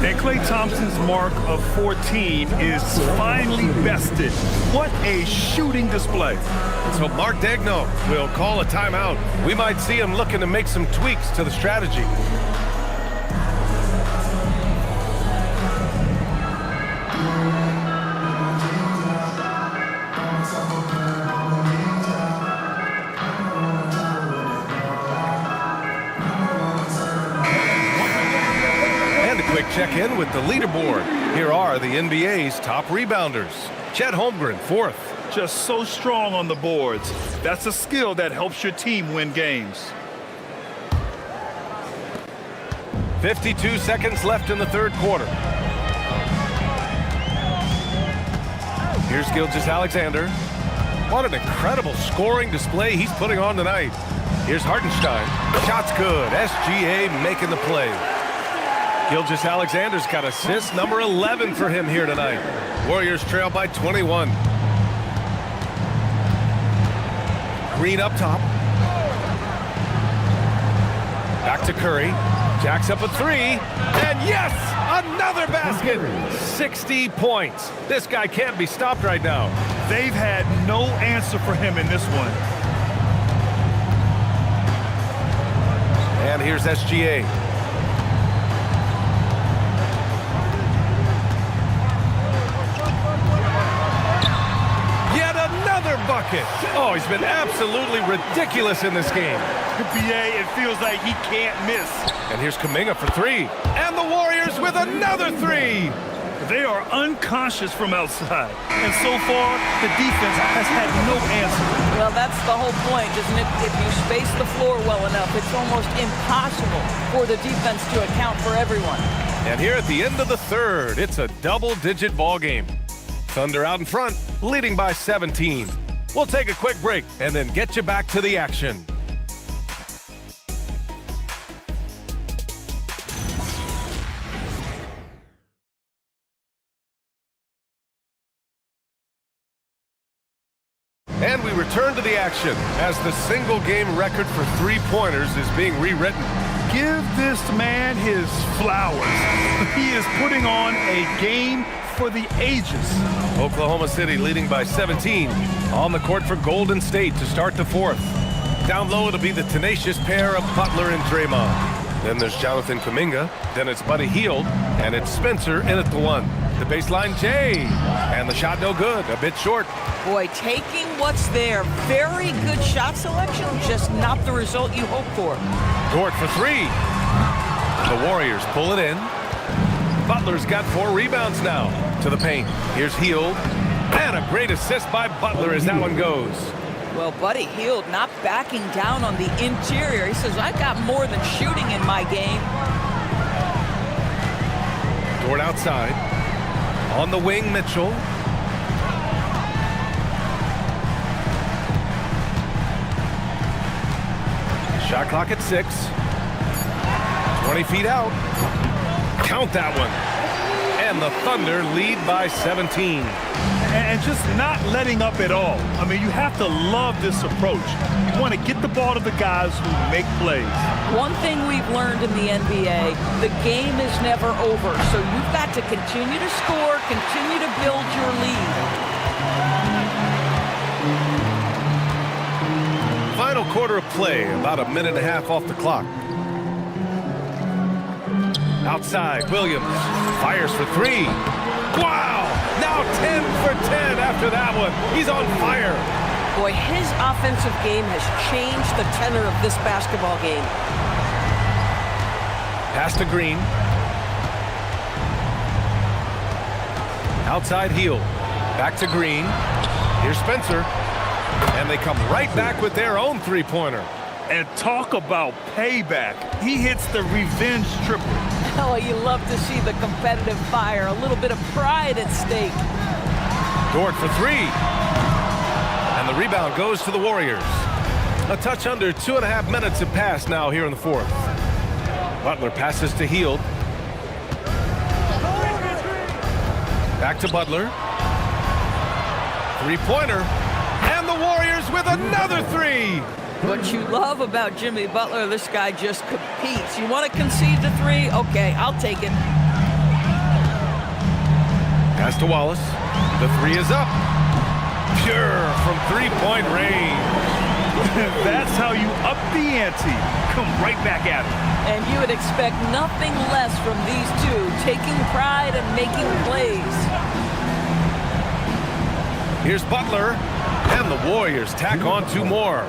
And Klay Thompson's mark of 14 is finally bested. What a shooting display. So Mark Daigneault will call a timeout. We might see him looking to make some tweaks to the strategy. Check in with the leaderboard. Here are the NBA's top rebounders. Chet Holmgren, 4th. Just so strong on the boards. That's a skill that helps your team win games. 52 seconds left in the third quarter. Here's Gilgeous-Alexander. What an incredible scoring display he's putting on tonight. Here's Hartenstein. Shot's good. SGA making the play. Gilgeous-Alexander's got assist number 11 for him here tonight. Warriors trail by 21. Green up top. Back to Curry. Jacks up a 3. And yes, another basket. 60 points. This guy can't be stopped right now. They've had no answer for him in this one. And here's SGA. Bucket. Oh, he's been absolutely ridiculous in this game. BA, it feels like he can't miss. And here's Kuminga for 3. And the Warriors with another 3. They are unconscious from outside. And so far, the defense has had no answer. Well, that's the whole point, isn't it? If you space the floor well enough, it's almost impossible for the defense to account for everyone. And here at the end of the third, it's a double-digit ball game. Thunder out in front, leading by 17. We'll take a quick break and then get you back to the action. And we return to the action as the single-game record for three-pointers is being rewritten. Give this man his flowers. He is putting on a game for the ages. Oklahoma City leading by 17. On the court for Golden State to start the fourth. Down low, it'll be the tenacious pair of Butler and Draymond. Then there's Jonathan Kuminga. Then it's Buddy Hield. And it's Spencer in at the 1. The baseline, Jay. And the shot no good, a bit short. Boy, taking what's there. Very good shot selection, just not the result you hope for. Dort for 3. The Warriors pull it in. Butler's got 4 rebounds now. To the paint. Here's Hield. And a great assist by Butler as that one goes. Well, Buddy Hield not backing down on the interior. He says, I got more than shooting in my game. Dort outside. On the wing, Mitchell. Shot clock at 6. 20 feet out. Count that one. And the Thunder lead by 17. And just not letting up at all. I mean, you have to love this approach. You want to get the ball to the guys who make plays. One thing we've learned in the NBA, the game is never over. So you've got to continue to score, continue to build your lead. Final quarter of play, about a minute and a half off the clock. Outside, Williams fires for 3. Wow! Now 10 for 10 after that one. He's on fire. Boy, his offensive game has changed the tenor of this basketball game. Pass to Green. Outside Hield. Back to Green. Here's Spencer. And they come right back with their own three-pointer. And talk about payback. He hits the revenge triple. Oh, you love to see the competitive fire. A little bit of pride at stake. Dort for 3. And the rebound goes to the Warriors. A touch under 2.5 minutes have passed now here in the 4th. Butler passes to Hield. Back to Butler. 3-pointer. And the Warriors with another 3. What you love about Jimmy Butler, this guy just competes. You want to concede the 3? Okay, I'll take it. Pass to Wallace. The 3 is up. Pure from 3-point range. That's how you up the ante. Come right back at him. And you would expect nothing less from these two, taking pride and making plays. Here's Butler. And the Warriors tack on 2 more.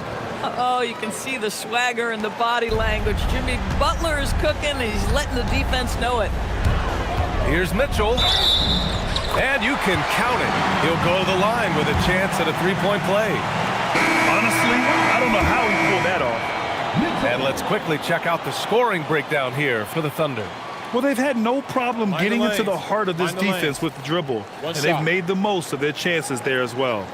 Oh, you can see the swagger and the body language. Jimmy Butler is cooking, and he's letting the defense know it. Here's Mitchell. And you can count it. He'll go to the line with a chance at a 3-point play. Honestly, I don't know how he pulled that off. And let's quickly check out the scoring breakdown here for the Thunder. Well, they've had no problem getting into the heart of this defense with the dribble. And they've made the most of their chances there as well.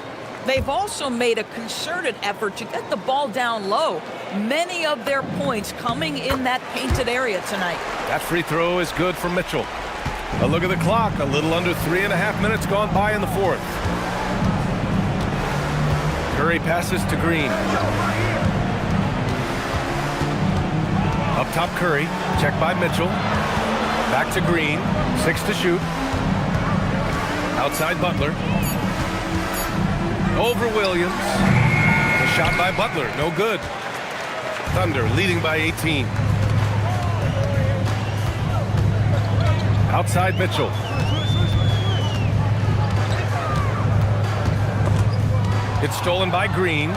They've also made a concerted effort to get the ball down low. Many of their points coming in that painted area tonight. That free throw is good for Mitchell. A look at the clock. A little under 3.5 minutes gone by in the 4th. Curry passes to Green. Up top, Curry. Checked by Mitchell. Back to Green. 6 to shoot. Outside Butler. Over Williams. The shot by Butler. No good. Thunder leading by 18. Outside Mitchell. It's stolen by Green.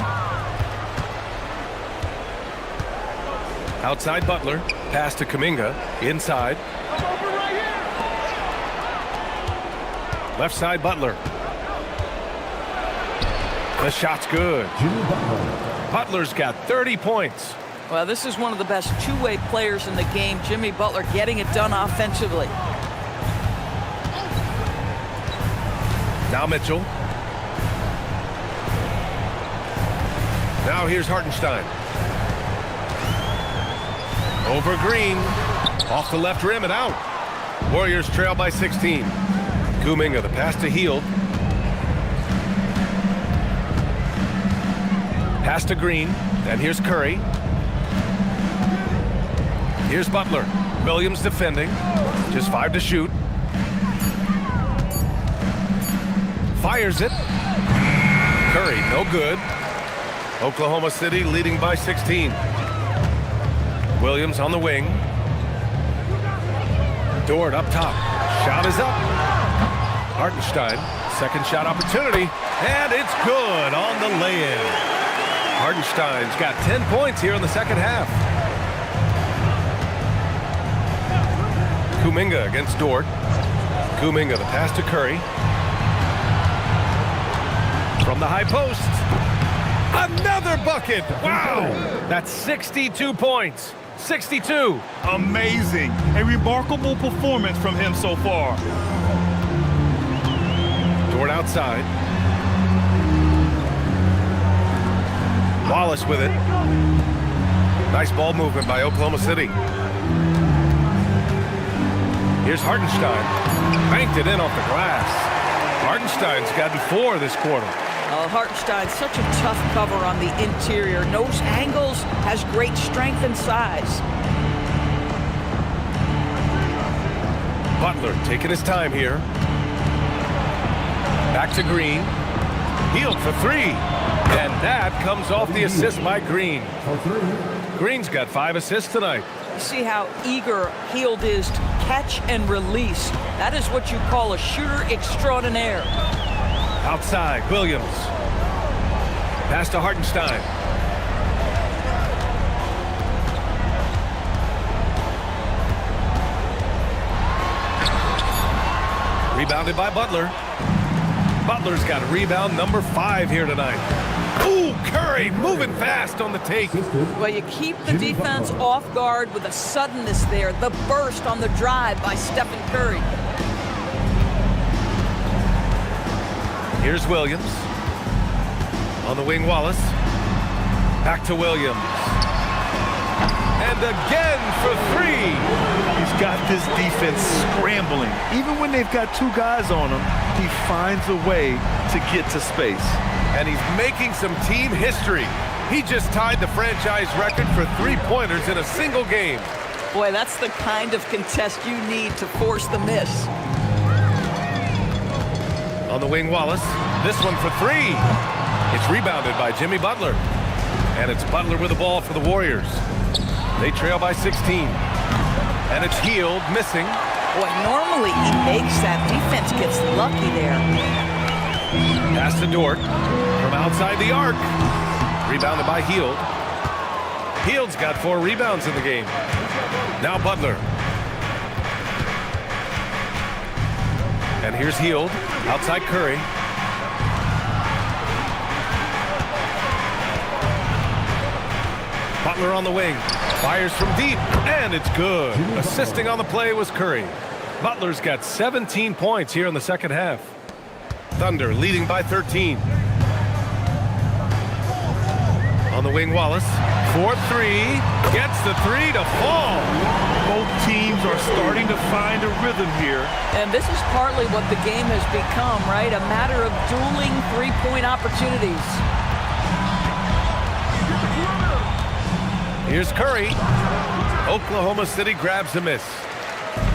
Outside Butler. Pass to Kuminga. Inside. Left side Butler. The shot's good. Butler's got 30 points. Well, this is one of the best two-way players in the game. Jimmy Butler getting it done offensively. Now Mitchell. Now here's Hartenstein. Over Green. Off the left rim and out. Warriors trail by 16. Kuminga, the pass to Hield. Pass to Green. And here's Curry. Here's Butler. Williams defending. Just 5 to shoot. Fires it. Curry, no good. Oklahoma City leading by 16. Williams on the wing. Dort up top. Shot is up. Hartenstein, second shot opportunity. And it's good on the lay-in. Hartenstein's got 10 points here in the second half. Kuminga against Dort. Kuminga, the pass to Curry. From the high post. Another bucket! Wow! That's 62 points. 62. Amazing. A remarkable performance from him so far. Dort outside. Wallace with it. Nice ball movement by Oklahoma City. Here's Hartenstein. Banked it in off the glass. Hartenstein's gotten 4 this quarter. Hartenstein, such a tough cover on the interior. Knows angles, has great strength and size. Butler taking his time here. Back to Green. Hield for 3. And that comes off the assist by Green. Green's got 5 assists tonight. See how eager Hield is to catch and release. That is what you call a shooter extraordinaire. Outside, Williams. Pass to Hartenstein. Rebounded by Butler. Butler's got rebound number 5 here tonight. Ooh, Curry moving fast on the take. Well, you keep the defense off guard with a suddenness there. The burst on the drive by Stephen Curry. Here's Williams. On the wing, Wallace. Back to Williams. And again for 3. He's got this defense scrambling. Even when they've got 2 guys on him, he finds a way to get to space. And he's making some team history. He just tied the franchise record for 3-pointers in a single game. Boy, that's the kind of contest you need to force the miss. On the wing, Wallace. This one for 3. It's rebounded by Jimmy Butler. And it's Butler with the ball for the Warriors. They trail by 16. And it's Hield missing. Boy, normally he makes that. Defense gets lucky there. Pass to Dort from outside the arc. Rebounded by Hield. Hield's got 4 rebounds in the game. Now Butler. And here's Hield outside Curry. Butler on the wing. Fires from deep, and it's good. Assisting on the play was Curry. Butler's got 17 points here in the second half. Thunder leading by 13. On the wing, Wallace. 4-3. Gets the 3 to fall. Both teams are starting to find a rhythm here. And this is partly what the game has become, right? A matter of dueling 3-point opportunities. Here's Curry. Oklahoma City grabs a miss.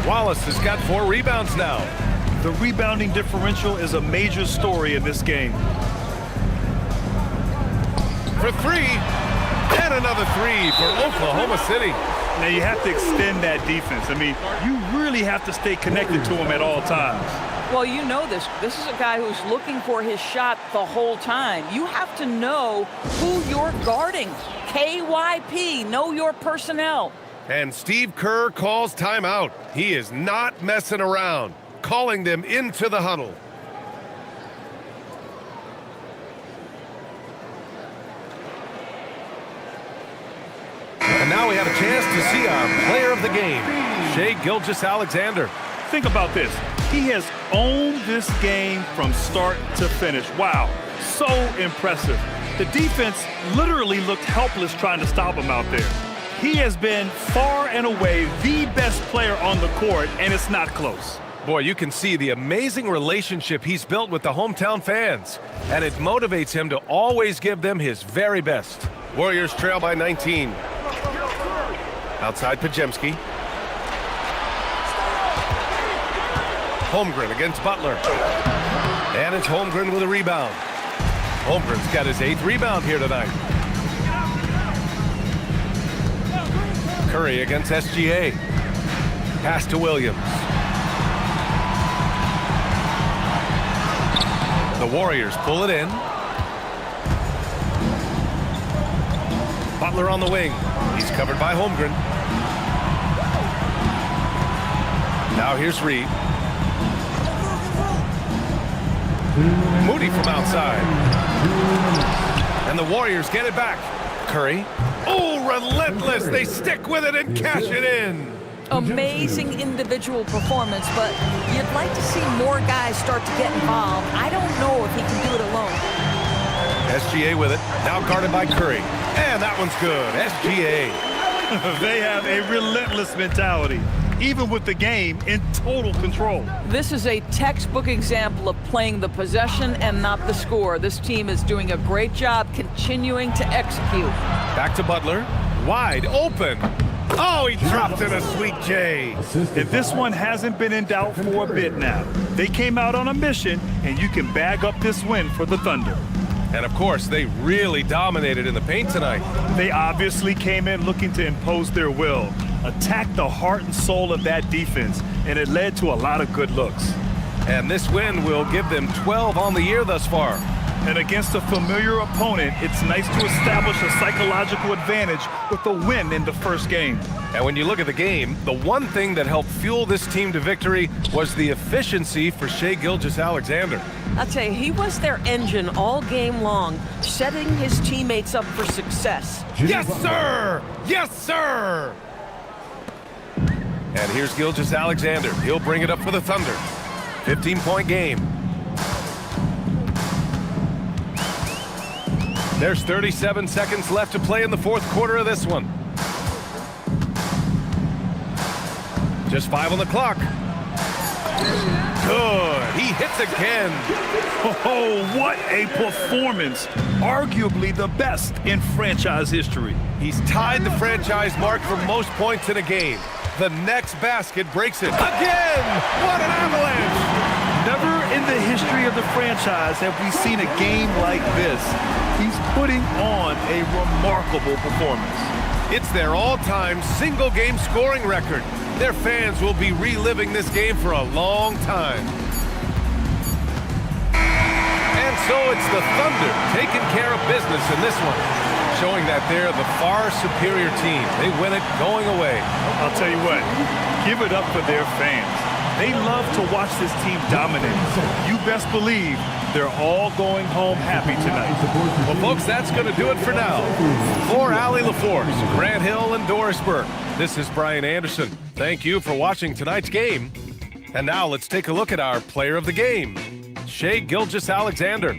Wallace has got 4 rebounds now. The rebounding differential is a major story in this game. For 3, and another 3 for Oklahoma City. Now you have to extend that defense. I mean, you really have to stay connected to him at all times. Well, you know this. This is a guy who's looking for his shot the whole time. You have to know who you're guarding. KYP, know your personnel. And Steve Kerr calls timeout. He is not messing around, calling them into the huddle. And now we have a chance to see our player of the game, Shai Gilgeous-Alexander. Think about this. He has owned this game from start to finish. Wow, so impressive. The defense literally looked helpless trying to stop him out there. He has been far and away the best player on the court, and it's not close. Boy, you can see the amazing relationship he's built with the hometown fans, and it motivates him to always give them his very best. Warriors trail by 19. Outside Podziemski. Holmgren against Butler. And it's Holmgren with a rebound. Holmgren's got his 8th rebound here tonight. Curry against SGA. Pass to Williams. The Warriors pull it in. Butler on the wing. He's covered by Holmgren. Now here's Reed. Moody from outside. And the Warriors get it back. Curry. Oh, relentless. They stick with it and cash it in. Amazing individual performance, but you'd like to see more guys start to get involved. I don't know if he can do it alone. SGA with it. Now guarded by Curry. And that one's good. SGA. They have a relentless mentality, even with the game in total control. This is a textbook example of playing the possession and not the score. This team is doing a great job continuing to execute. Back to Butler. Wide open. Oh, he dropped in a sweet J. And this one hasn't been in doubt for a bit now. They came out on a mission, and you can bag up this win for the Thunder. And of course, they really dominated in the paint tonight. They obviously came in looking to impose their will, attack the heart and soul of that defense, and it led to a lot of good looks. And this win will give them 12 on the year thus far. And against a familiar opponent, it's nice to establish a psychological advantage with a win in the first game. And when you look at the game, the one thing that helped fuel this team to victory was the efficiency for Shai Gilgeous-Alexander. I'll tell you, he was their engine all game long, setting his teammates up for success. Yes, sir! Yes, sir! And here's Gilgeous-Alexander. He'll bring it up for the Thunder. 15-point game. There's 37 seconds left to play in the fourth quarter of this one. Just 5 on the clock. Good. He hits again. Oh, what a performance. Arguably the best in franchise history. He's tied the franchise mark for most points in a game. The next basket breaks it. Again! What an avalanche! Never in the history of the franchise have we seen a game like this. He's putting on a remarkable performance. It's their all-time single-game scoring record. Their fans will be reliving this game for a long time. And so it's the Thunder taking care of business in this one, showing that they're the far superior team. They win it going away. I'll tell you what, give it up for their fans. They love to watch this team dominate. You best believe they're all going home happy tonight. Well, folks, that's going to do it for now. For Allie LaForce, Grant Hill, and Doris Burke, this is Brian Anderson. Thank you for watching tonight's game. And now let's take a look at our player of the game, Shai Gilgeous-Alexander.